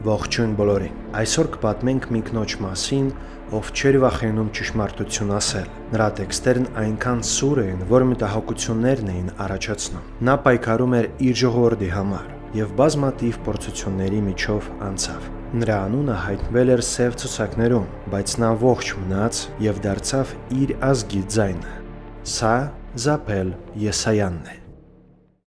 Ողջույն բոլորին։ Այսօր կպատմենք մի կնոջ մասին, ով չէր վախենում ճշմարտություն ասել։ Նրա տեքստերն այնքան սուր էին, որ մտահոգություններն էին առաջացնում։ Նա պայքարում էր իր ժողովրդի համար եւ բազմաթիվ փորձությունների միջով անցավ։ Նրա անունը հայտնվել էր սև ցուցակներում, բայց նա ողջ մնաց եւ դարձավ իր ազգի ձայնը։ Սա Զապել Եսայանն է։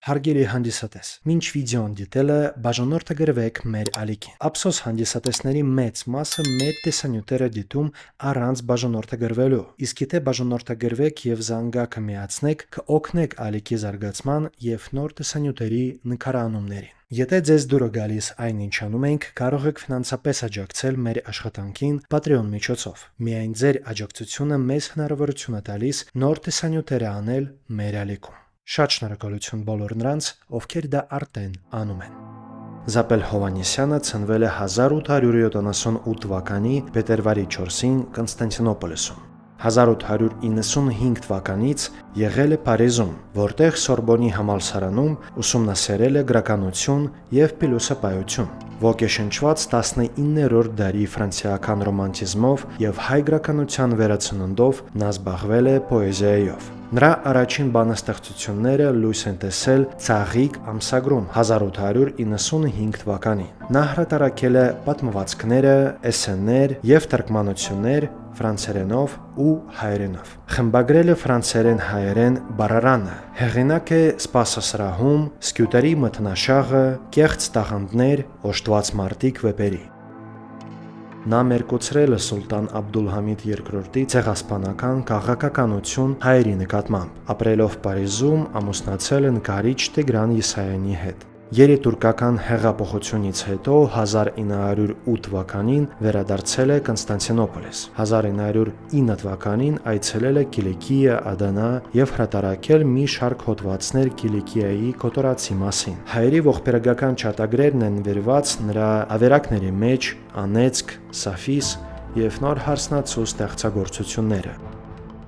Հարգելի հանդիսատես, մինչ վիդեոն դիտելը բաժանորդը գրվեք մեր ալիքին։ Ափսոս հանդիսատեսների մեծ մասը մեր տեսանյութերը դիտում առանց բաժանորդը գրվելու։ Իսկ եթե բաժանորդը գրվեք եւ զանգակը միացնեք, կօգնեք ալիքի զարգացման եւ նոր տեսանյութերի նկարանումներին։ Եթե ձեզ դուր է գալիս այն ինչ անում ենք, կարող եք ֆինանսապես աջակցել մեր աշխատանքին Patreon միջոցով։ Միայն ձեր աջակցությունը մեզ հնարավորություն է տալիս նոր տեսանյութեր անել մեր ալիքում։ Շատ շնորհակալություն բոլոր նրանց, ովքեր դա արդեն անում են։ Զապել Հովհաննիսյանը ծնվել է 1878 թվականի փետրվարի 4-ին Կոնստանտինոպոլիսում։ 1895 թվականից եղել է Փարիզում, որտեղ Սորբոնի համալսարանում ուսումնասիրել է գրականություն եւ փիլիսոփայություն։ Ոգեշնչված 19-րդ դարի ֆրանսիական ռոմանտիզմով եւ հայ գրականության վերածննդով նա զբաղվել է պոեզիայով։ Նրա առաջին բանաստեղծությունները լույս են տեսել Ծաղիկ ամսագրում 1895 թվականին։ Նա հրատարակել է պատմվածքները, էսսեներ եւ թարգմանություններ ֆրանսերենով ու հայերենով։ Խմբագրել է ֆրանսերեն-հայերեն բառարանը։ Հեղինակ է Սպասասրահում, Սկյուտերի մթնաշաղը, Կեղծ տաղանդներ, Օժտված մարտիկ վեպերի։ Նա մերկոցրել է Սուլտան Աբդուլհամիդ II-ի ցեղասպանական քաղաքականություն հայերի նկատմամբ։ Ապրելով Փարիզում ամուսնացել է նկարիչ Տիգրան Եսայանի հետ։ Երիտուրկական հեղափոխությունից հետո 1908 թվականին վերադարձել է Կոնստանտինոպոլիս։ 1909 թվականին այցելել է Կիլիկիա, Ադանա եւ հրատարակել մի շարք հոդվածներ Կիլիկիայի կոտորածի մասին։ Հայերի ողբերգական չատագրերն են վերված նրա ավերակների մեջ Անեծք, Սաֆիս եւ Նոր հարսնացու ստեղծագործությունները։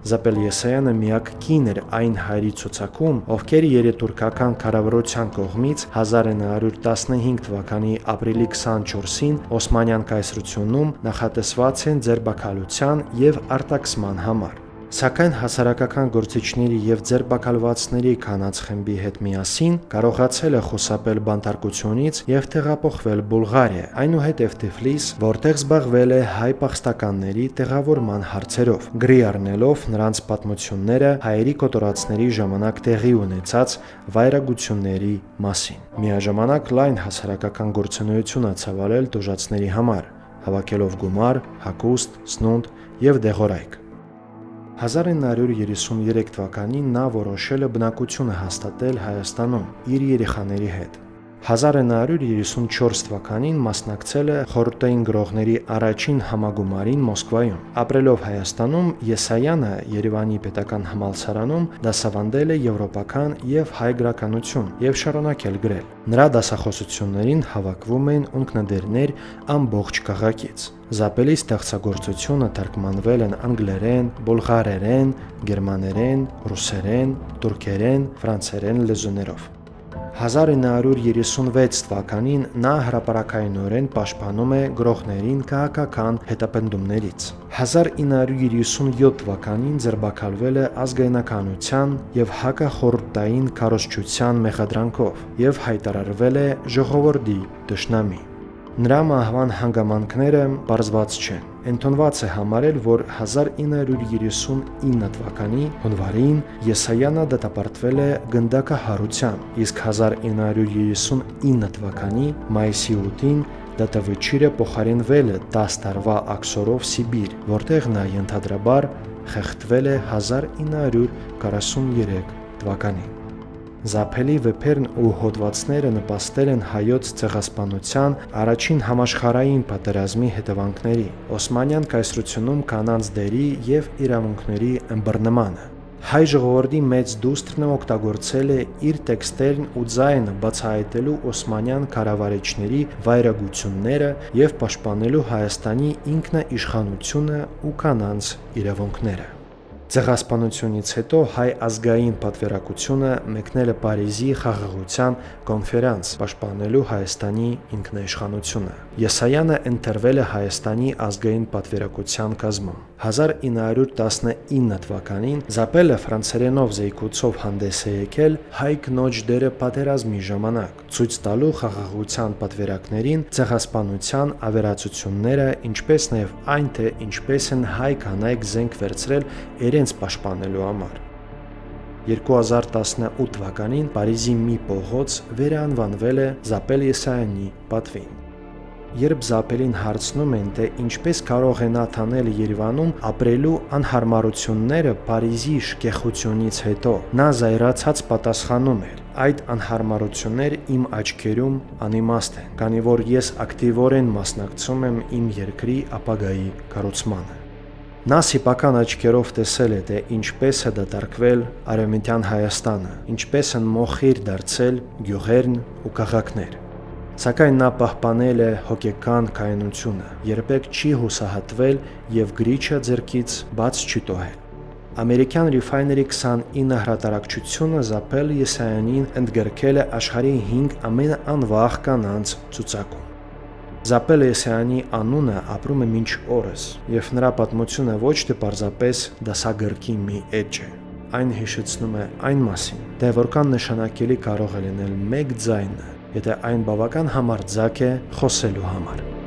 Զապել Եսայանը միակ կին էր այն հայերի ցուցակում, ովքեր երիտուրկական կառավարության կողմից 1915 թվականի ապրիլի 24-ին Օսմանյան կայսրությունում նախատեսված են ձերբակալության եւ արտաքսման համար։ Սակայն հասարակական գործիչների եւ ձերբակալվածների կանանց խմբի հետ միասին կարողացել է խուսափել բանտարկությունից եւ տեղափոխվել Բուլղարիա, այնուհետև Թիֆլիս, որտեղ զբաղվել է հայ փախստականների տեղավորման հարցերով, գրի առնելով նրանց պատմությունները հայերի կոտորածների ժամանակ տեղի ունեցած վայրագությունների մասին։ Միաժամանակ լայն հասարակական գործունեություն է ցավալել տուժածների համար, հավաքելով գումար, հագուստ, սնունդ եւ դեղորայք։ 1933 թվականին նա որոշել է բնակություն հաստատել Հայաստանում իր երեխաների հետ։ 1934 թվականին մասնակցել է խորհրդային գրողների առաջին համագումարին Մոսկվայում։ Ապրելով Հայաստանում, Եսայանը Երևանի պետական համալսարանում դասավանդել է եվրոպական եւ հայ գրականություն եւ շարունակել գրել։ Նրա դասախոսություններին հավաքվում են ունկնդիրներ ամբողջ քաղաքից։ Զապելի ստեղծագործությունը թարգմանվել են անգլերեն, բուլղարերեն, գերմաներեն, ռուսերեն, թուրքերեն, ֆրանսերեն լեզուներով։ 1936 թվականին նա հրապարակայնորեն պաշտպանում է գրողներին քաղաքական հետապնդումներից։ 1937 թվականին ձերբակալվել է ազգայնականության եւ հակախորհրդային քարոզչության մեղադրանքով եւ հայտարարվել է ժողովրդի թշնամի։ Նրա մահվան հանգամանքները պարզված չեն։ Ընդունված է համարել, որ 1939 թվականի հունվարին Եսայանը դատապարտվել է գնդակահարությամբ, իսկ 1939 թվականի մայիսի 8-ին դատավճիռը փոխարինվել է 10 տարվա աքսորով Սիբիր, որտեղ նա ենթադրաբար խեղդվել է 1943 թվականին։ Զապելի վեպերն ու հոդվածները նպաստել են հայոց ցեղասպանության առաջին համաշխարհային պատերազմի հետևանքների, Օսմանյան կայսրությունում կանանց դերի եւ իրավունքների ըմբռնմանը։ Հայ ժողովրդի մեծ դուստրն օգտագործել է իր տեքստերն ու ձայնը բացահայտելու օսմանյան կառավարիչների վայրագությունները եւ պաշտպանելու Հայաստանի ինքնաիշխանությունը ու կանանց իրավունքները։ Ցեղասպանությունից հետո հայ ազգային պատվիրակությունը մեկնել է Փարիզի խաղաղության կոնֆերանս պաշտպանելու Հայաստանի ինքնիշխանությունը։ Եսայանը ընտրվել է Հայաստանի ազգային պատվիրակության կազմում։ 1919 թվականին Զապելը ֆրանսերենով զեկուցով հանդես է եկել հայ կնոջ դերը պատերազմի ժամանակ, ցույց տալու խաղաղության պատվիրակներին ցեղասպանության ավերածությունները, ինչպես նաև այն, թե ինչպես են հայ կանայք զենք վերցրել իրենց պաշտպանելու համար։ 2018 թվականին Փարիզի մի փողոց վերանվանվել է Զապել Եսայանի պատվին։ Երբ Զապելին հարցնում են, թե ինչպես կարող է նա թանել Երևանում ապրելու անհարմարությունները Փարիզի շքեղությունից հետո, նա զայրացած պատասխանում էր. այդ անհարմարություններ իմ աչքերում անիմաստ են, քանի որ ես ակտիվորեն մասնակցում եմ իմ երկրի ապագայի կառուցմանը։ Նա սիպական աչքերով տեսել է, թե ինչպես է դատարկվել Արևմտյան Հայաստանը, ինչպես են մոխիր դարձել գյուղերն ու քաղաքներ։ Սակայն նա պահպանել է հոգեկան կայունությունը, երբեք չի հուսահատվել եւ գրիչը ձեռքից բաց չի տոհել։ Ամերիկյան Refinery 29 հրատարակչությունը Զապել Եսայանին ընդգրկել է աշխարհի 5 ամենաանվախ կանանց ցուցակում։ Զապել Եսայանի անունը ապրում է մինչ օրս, եւ նրա պատմությունը ոչ թե պարզապես դասագրքի մի էջ է։ Այն հիշեցնում է այն մասին, թե որքան նշանակելի կարող է լինել մեկ ձայնը, եթե այն բավական համարձակ է խոսելու համար։